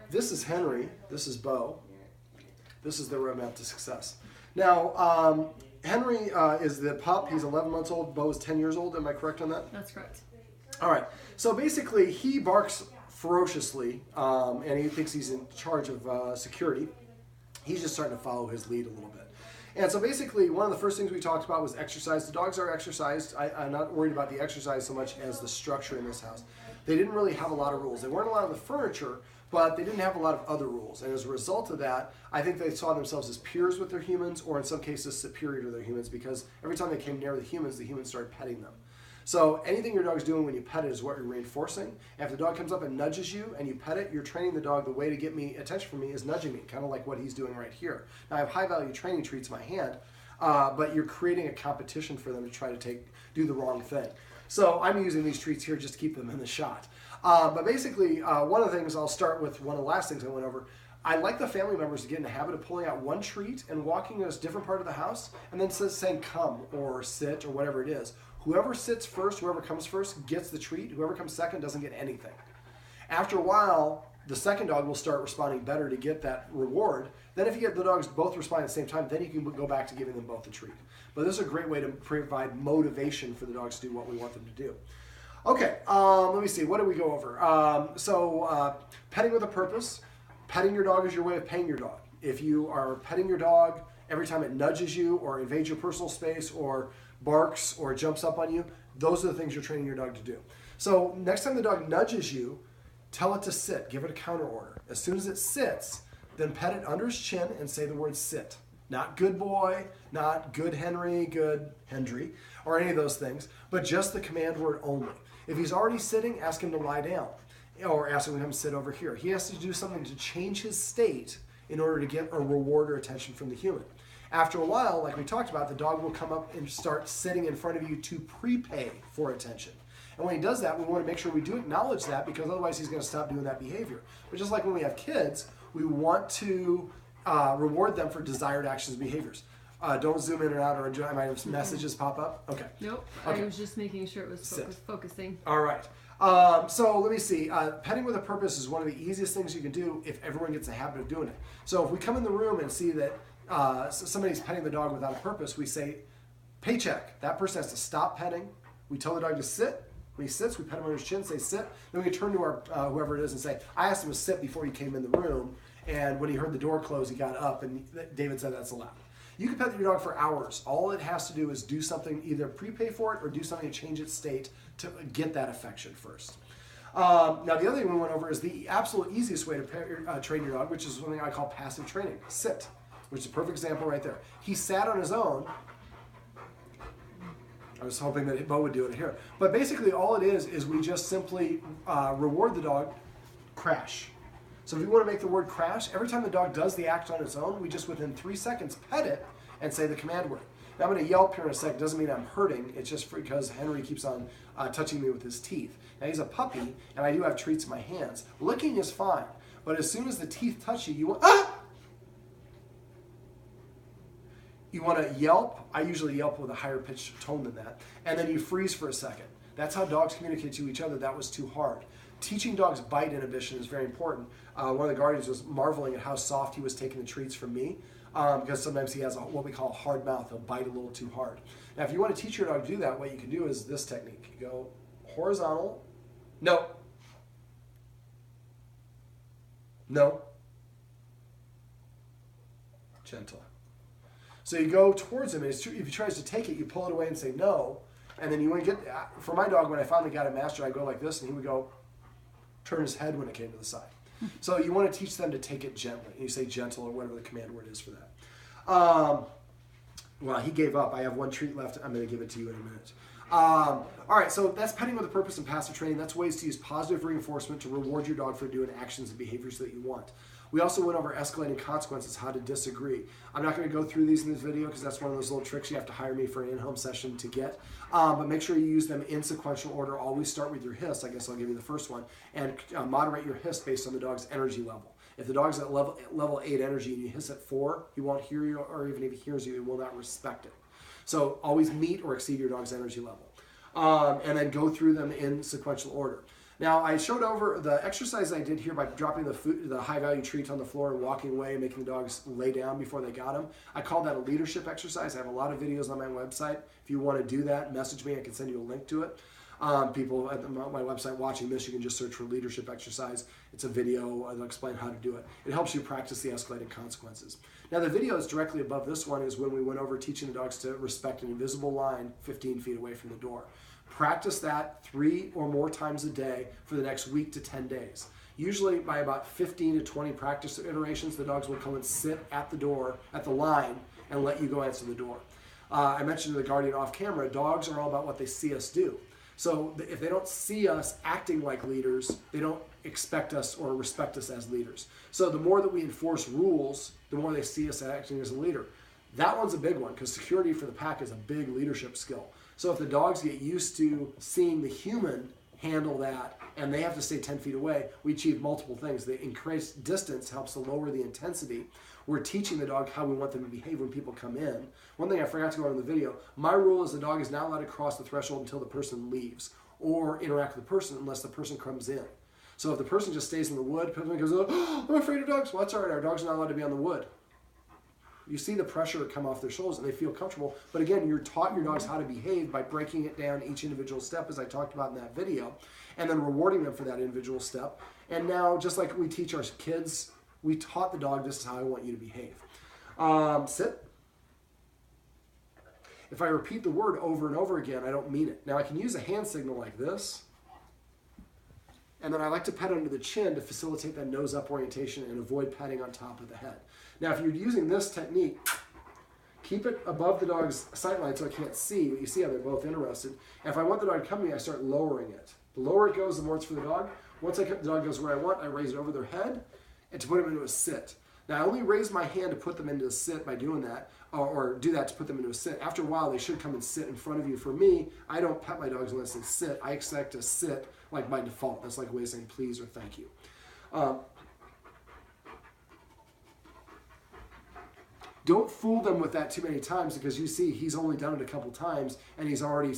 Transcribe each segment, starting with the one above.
this is Henry. This is Beau. This is the roadmap to success. Now, Henry is the pup. He's 11 months old. Beau is 10 years old. Am I correct on that? That's correct. All right. So basically, he barks ferociously, and he thinks he's in charge of security. He's just starting to follow his lead a little bit. And so basically, one of the first things we talked about was exercise. The dogs are exercised. I'm not worried about the exercise so much as the structure in this house. They didn't really have a lot of rules. They weren't allowed the furniture, but they didn't have a lot of other rules. And as a result of that, I think they saw themselves as peers with their humans, or in some cases superior to their humans, because every time they came near the humans started petting them. So anything your dog's doing when you pet it is what you're reinforcing. And if the dog comes up and nudges you and you pet it, you're training the dog the way to get me attention from me is nudging me, kind of like what he's doing right here. Now I have high value training treats in my hand, but you're creating a competition for them to try to do the wrong thing. So I'm using these treats here just to keep them in the shot. But basically, one of the things, I'll start with one of the last things I went over. I like the family members to get in the habit of pulling out one treat and walking to a different part of the house and then saying come or sit or whatever it is. Whoever sits first, whoever comes first, gets the treat. Whoever comes second doesn't get anything. After a while, the second dog will start responding better to get that reward. Then if you get the dogs both responding at the same time, then you can go back to giving them both a treat. But this is a great way to provide motivation for the dogs to do what we want them to do. Okay, let me see. What did we go over? Petting with a purpose. Petting your dog is your way of paying your dog. If you are petting your dog every time it nudges you or invades your personal space or barks or jumps up on you, those are the things you're training your dog to do. So next time the dog nudges you, tell it to sit. Give it a counter order. As soon as it sits, then pet it under his chin and say the word sit. Not good boy, not good Henry, good Hendry, or any of those things, but just the command word only. If he's already sitting, ask him to lie down or ask him to sit over here. He has to do something to change his state in order to get a reward or attention from the human. After a while, like we talked about, the dog will come up and start sitting in front of you to prepay for attention. And when he does that, we want to make sure we do acknowledge that, because otherwise he's going to stop doing that behavior. But just like when we have kids, we want to reward them for desired actions and behaviors. Don't zoom in and out, or I might have messages pop up. Okay. Nope. Okay. I was just making sure it was focusing. All right. So let me see. Petting with a purpose is one of the easiest things you can do if everyone gets a habit of doing it. So if we come in the room and see that somebody's petting the dog without a purpose, we say, paycheck. That person has to stop petting. We tell the dog to sit. When he sits, we pet him on his chin, say sit. Then we turn to our whoever it is and say, I asked him to sit before he came in the room, and when he heard the door close, he got up, and David said that's allowed. You can pet your dog for hours. All it has to do is do something, either prepay for it or do something to change its state to get that affection first. Now, the other thing we went over is the absolute easiest way to train your dog, which is something I call passive training. Sit, which is a perfect example right there. He sat on his own. I was hoping that Beau would do it here. But basically all it is we just simply reward the dog, crash. So if you want to make the word crash, every time the dog does the act on its own, we just within 3 seconds pet it and say the command word. Now I'm going to yelp here in a second. Doesn't mean I'm hurting. It's just because Henry keeps on touching me with his teeth. Now he's a puppy, and I do have treats in my hands. Licking is fine, but as soon as the teeth touch you, you want You want to yelp. I usually yelp with a higher pitched tone than that. And then you freeze for a second. That's how dogs communicate to each other. That was too hard. Teaching dogs bite inhibition is very important. One of the guardians was marveling at how soft he was taking the treats from me, because sometimes he has what we call a hard mouth. He'll bite a little too hard. Now, if you want to teach your dog to do that, what you can do is this technique. You go horizontal. No. No. Gentle. So you go towards him, and if he tries to take it, you pull it away and say no. And then you want to get, for my dog, when I finally got it mastered, I go like this, and he would go, turn his head when it came to the side. So you want to teach them to take it gently. And you say gentle or whatever the command word is for that. Well, he gave up. I have one treat left. I'm going to give it to you in a minute. All right, so that's petting with a purpose and passive training. That's ways to use positive reinforcement to reward your dog for doing actions and behaviors that you want. We also went over escalating consequences, how to disagree. I'm not going to go through these in this video because that's one of those little tricks you have to hire me for an in-home session to get. But make sure you use them in sequential order. Always start with your hiss. I guess I'll give you the first one. And moderate your hiss based on the dog's energy level. If the dog's at level 8 energy and you hiss at 4, he won't hear you, or even if he hears you, he will not respect it. So always meet or exceed your dog's energy level. And then go through them in sequential order. Now, I showed over the exercise I did here by dropping the high-value treats on the floor and walking away and making the dogs lay down before they got them. I call that a leadership exercise. I have a lot of videos on my website. If you want to do that, message me. I can send you a link to it. People at my website watching this, you can just search for leadership exercise. It's a video. I'll explain how to do it. It helps you practice the escalating consequences. Now, the video is directly above this one is when we went over teaching the dogs to respect an invisible line 15 feet away from the door. Practice that 3 or more times a day for the next week to 10 days. Usually by about 15 to 20 practice iterations, the dogs will come and sit at the door, at the line, and let you go answer the door. I mentioned to the guardian off camera, dogs are all about what they see us do. So if they don't see us acting like leaders, they don't expect us or respect us as leaders. So the more that we enforce rules, the more they see us acting as a leader. That one's a big one because security for the pack is a big leadership skill. So if the dogs get used to seeing the human handle that and they have to stay 10 feet away, we achieve multiple things. The increased distance helps to lower the intensity. We're teaching the dog how we want them to behave when people come in. One thing I forgot to go on in the video, my rule is the dog is not allowed to cross the threshold until the person leaves or interact with the person unless the person comes in. So if the person just stays in the wood, person goes, oh, I'm afraid of dogs. Well, that's all right. Our dog's not allowed to be on the wood. You see the pressure come off their shoulders and they feel comfortable. But again, you're taught your dogs how to behave by breaking it down each individual step, as I talked about in that video, and then rewarding them for that individual step. And now, just like we teach our kids, we taught the dog, this is how I want you to behave. Sit. If I repeat the word over and over again, I don't mean it. Now, I can use a hand signal like this. And then I like to pet under the chin to facilitate that nose-up orientation and avoid petting on top of the head. Now, if you're using this technique, keep it above the dog's sight line so I can't see, but you see how they're both interested. And if I want the dog to come to me, I start lowering it. The lower it goes, the more it's for the dog. Once the dog goes where I want, I raise it over their head and to put them into a sit. Now, I only raise my hand to put them into a sit by doing that, or do that to put them into a sit. After a while, they should come and sit in front of you. For me, I don't pet my dogs unless they sit. I expect to sit like by default. That's like a way of saying please or thank you. Don't fool them with that too many times because you see he's only done it a couple times and he's already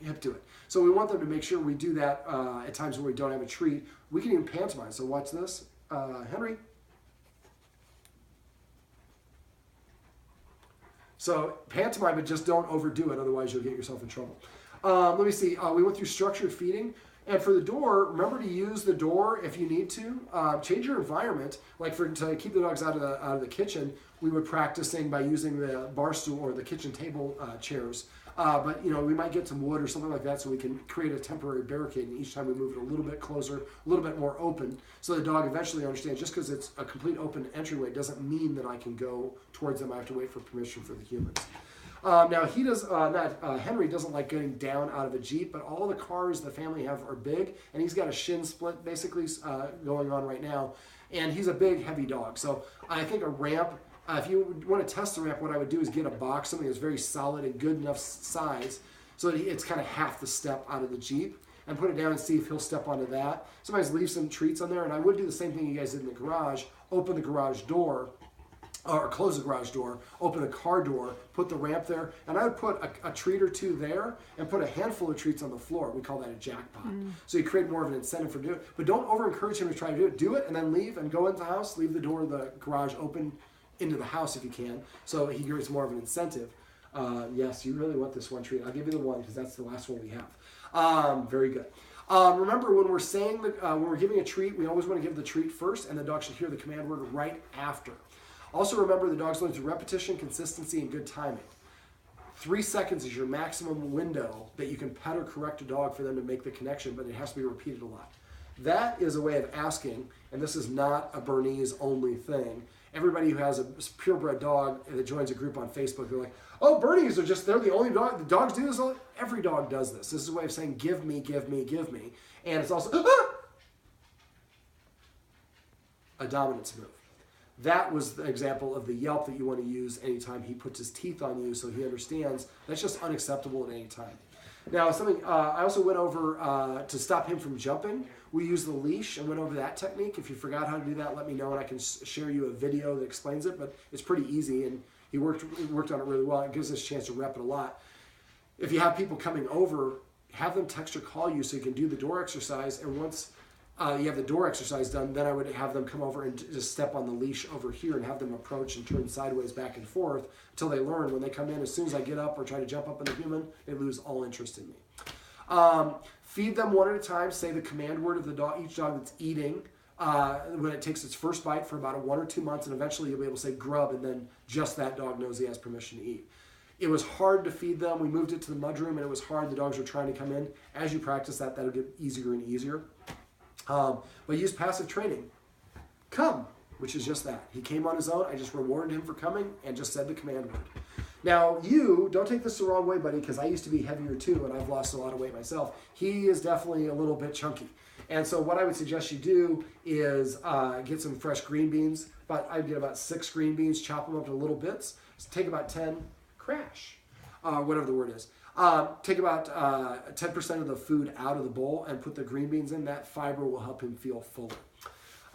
hip to it. So we want them to make sure we do that at times where we don't have a treat. We can even pantomime. So watch this. Henry. So pantomime, but just don't overdo it. Otherwise, you'll get yourself in trouble. Let me see. We went through structured feeding. And for the door, remember to use the door if you need to. Change your environment. Like to keep the dogs out of the kitchen, we would practicing by using the bar stool or the kitchen table chairs. But we might get some wood or something like that so we can create a temporary barricade. And each time we move it a little bit closer, a little bit more open, so the dog eventually understands just because it's a complete open entryway doesn't mean that I can go towards them. I have to wait for permission for the humans. Now he does Henry doesn't like getting down out of a Jeep, but all the cars the family have are big, and he's got a shin split basically going on right now, and he's a big, heavy dog. So I think a ramp. If you want to test the ramp, what I would do is get a box, something that's very solid and good enough size, so that it's kind of half the step out of the Jeep, and put it down and see if he'll step onto that. Sometimes leave some treats on there, and I would do the same thing you guys did in the garage. Open the garage door. Or close the garage door, open the car door, put the ramp there, and I would put a treat or two there and put a handful of treats on the floor. We call that a jackpot. So you create more of an incentive for doing it. But don't over-encourage him to try to do it. Do it and then leave and go into the house. Leave the door of the garage open into the house if you can, so he creates more of an incentive. Yes, you really want this one treat. I'll give you the one because that's the last one we have. Very good. Remember, when we're saying when we're giving a treat, we always want to give the treat first, and the dog should hear the command word right after. Also remember, the dogs learn through repetition, consistency, and good timing. 3 seconds is your maximum window that you can pet or correct a dog for them to make the connection, but it has to be repeated a lot. That is a way of asking, and this is not a Bernese only thing. Everybody who has a purebred dog that joins a group on Facebook, they're like, oh, Bernese they're the only dog, the dogs do this. Every dog does this. This is a way of saying, give me, give me, give me. And it's also a dominance move. That was the example of the yelp that you want to use anytime he puts his teeth on you, so he understands that's just unacceptable at any time. Now, something I also went over to stop him from jumping. We used the leash and went over that technique. If you forgot how to do that, let me know, and I can share you a video that explains it. But it's pretty easy, and he worked on it really well. It gives us a chance to rep it a lot. If you have people coming over, have them text or call you so you can do the door exercise. And once you have the door exercise done, then I would have them come over and just step on the leash over here and have them approach and turn sideways back and forth until they learn. When they come in, as soon as I get up or try to jump up on the human, they lose all interest in me. Feed them one at a time. Say the command word of the dog, each dog that's eating. When it takes its first bite for about 1 or 2 months, and eventually you'll be able to say grub, and then just that dog knows he has permission to eat. It was hard to feed them. We moved it to the mudroom, and it was hard. The dogs were trying to come in. As you practice that, that'll get easier and easier. But use passive training. Come, which is just that. He came on his own. I just rewarded him for coming and just said the command word. Now, you, don't take this the wrong way, buddy, because I used to be heavier too, and I've lost a lot of weight myself. He is definitely a little bit chunky. And so what I would suggest you do is get some fresh green beans. I'd get about 6 green beans, chop them up into little bits. Take about 10, crash, whatever the word is. Take about 10% of the food out of the bowl and put the green beans in. That fiber will help him feel fuller.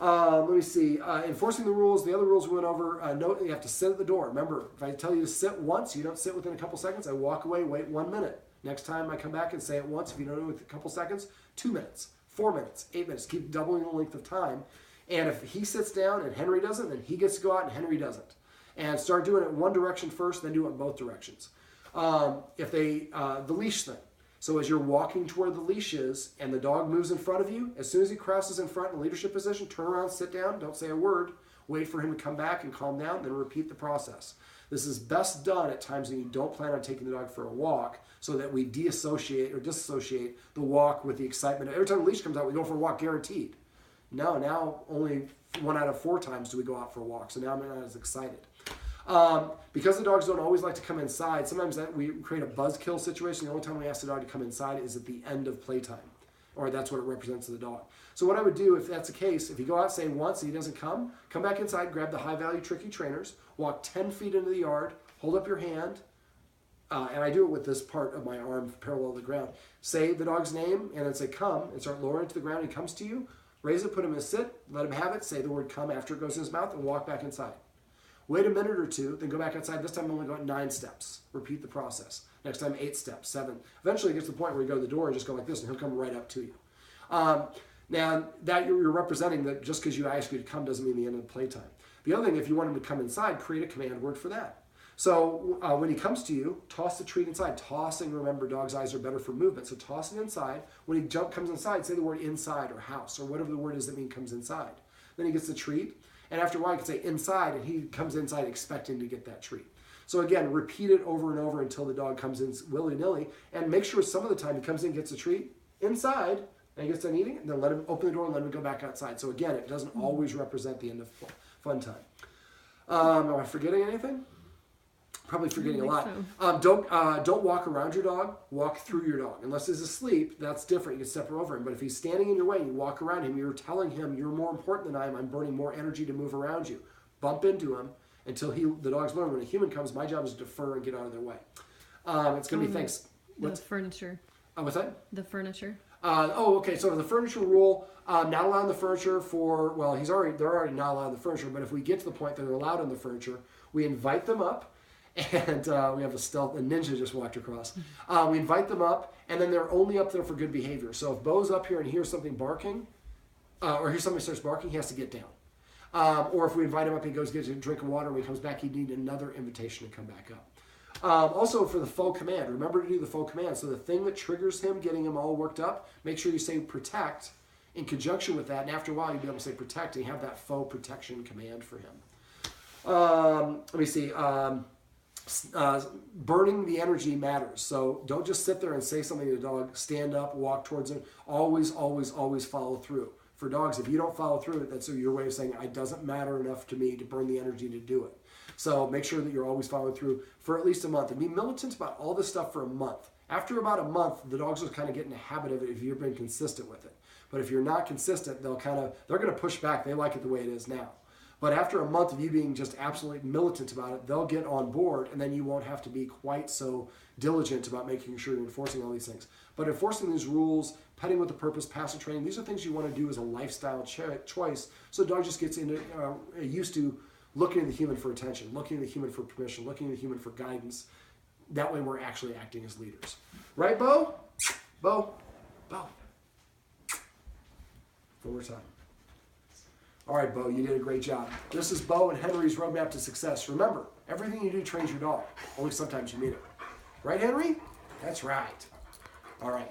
Let me see. Enforcing the rules. The other rules we went over. Note you have to sit at the door. Remember, if I tell you to sit once, you don't sit within a couple seconds. I walk away, wait 1 minute. Next time I come back and say it once. If you don't know it within a couple seconds, 2 minutes, 4 minutes, 8 minutes. Keep doubling the length of time. And if he sits down and Henry doesn't, then he gets to go out and Henry doesn't. And start doing it one direction first, then do it in both directions. The leash thing. So as you're walking to where the leash is and the dog moves in front of you, as soon as he crosses in front in leadership position, turn around, sit down, don't say a word, wait for him to come back and calm down, then repeat the process. This is best done at times when you don't plan on taking the dog for a walk so that we disassociate the walk with the excitement. Every time the leash comes out, we go for a walk guaranteed. No, now only 1 out of 4 times do we go out for a walk, so now I'm not as excited. Because the dogs don't always like to come inside, sometimes that we create a buzzkill situation. The only time we ask the dog to come inside is at the end of playtime, or that's what it represents to the dog. So what I would do if that's the case, if you go out saying once and he doesn't come back inside, grab the high-value tricky trainers, walk 10 feet into the yard, hold up your hand, and I do it with this part of my arm parallel to the ground. Say the dog's name and then say come and start lowering it to the ground. He comes to you, raise it, put him in a sit, let him have it, say the word come after it goes in his mouth, and walk back inside. Wait a minute or two, then go back outside. This time I'm only going 9 steps. Repeat the process. Next time 8 steps, 7. Eventually it gets to the point where you go to the door and just go like this, and he'll come right up to you. Now, that you're representing that just because you ask you to come doesn't mean the end of the playtime. The other thing, if you want him to come inside, create a command word for that. So when he comes to you, toss the treat inside. Tossing, remember, dogs' eyes are better for movement. So toss it inside. When he comes inside, say the word inside or house or whatever the word is that means comes inside. Then he gets the treat. And after a while, you can say inside, and he comes inside expecting to get that treat. So again, repeat it over and over until the dog comes in willy-nilly. And make sure some of the time he comes in, gets a treat inside, and he gets done eating, and then let him open the door and let him go back outside. So again, it doesn't always represent the end of fun time. Am I forgetting anything? Probably forgetting a lot. So. Don't walk around your dog. Walk through your dog. Unless he's asleep, that's different. You can step over him. But if he's standing in your way and you walk around him, you're telling him you're more important than I am. I'm burning more energy to move around you. Bump into him until the dogs learn when a human comes, my job is to defer and get out of their way. It's going to be thanks. The furniture. What's that? The furniture. Okay. So the furniture rule, not allowing the furniture for, well, they're already not allowed the furniture. But if we get to the point that they're allowed in the furniture, we invite them up. And we have a ninja just walked across. We invite them up, and then they're only up there for good behavior. So if Beau's up here and hears something barking, or hears somebody starts barking, he has to get down. Or if we invite him up, he goes gets a drink of water, and when he comes back, he'd need another invitation to come back up. Also for the faux command, remember to do the faux command. So the thing that triggers him, getting him all worked up, make sure you say protect in conjunction with that, and after a while, you'll be able to say protect, and you have that faux protection command for him. Let me see. Burning the energy matters. So don't just sit there and say something to the dog. Stand up, walk towards him. Always, always, always follow through. For dogs, if you don't follow through, that's your way of saying, it doesn't matter enough to me to burn the energy to do it. So make sure that you're always following through for at least a month. And be militant about all this stuff for a month. After about a month, the dogs will kind of get in the habit of it if you've been consistent with it. But if you're not consistent, they're going to push back. They like it the way it is now. But after a month of you being just absolutely militant about it, they'll get on board, and then you won't have to be quite so diligent about making sure you're enforcing all these things. But enforcing these rules, petting with a purpose, passive training, these are things you want to do as a lifestyle choice. So the dog just gets used to looking at the human for attention, looking at the human for permission, looking at the human for guidance. That way we're actually acting as leaders. Right, Beau? Beau. Beau. One more time. All right, Beau, you did a great job. This is Beau and Henry's Roadmap to Success. Remember, everything you do trains your dog. Only sometimes you need it. Right, Henry? That's right. All right.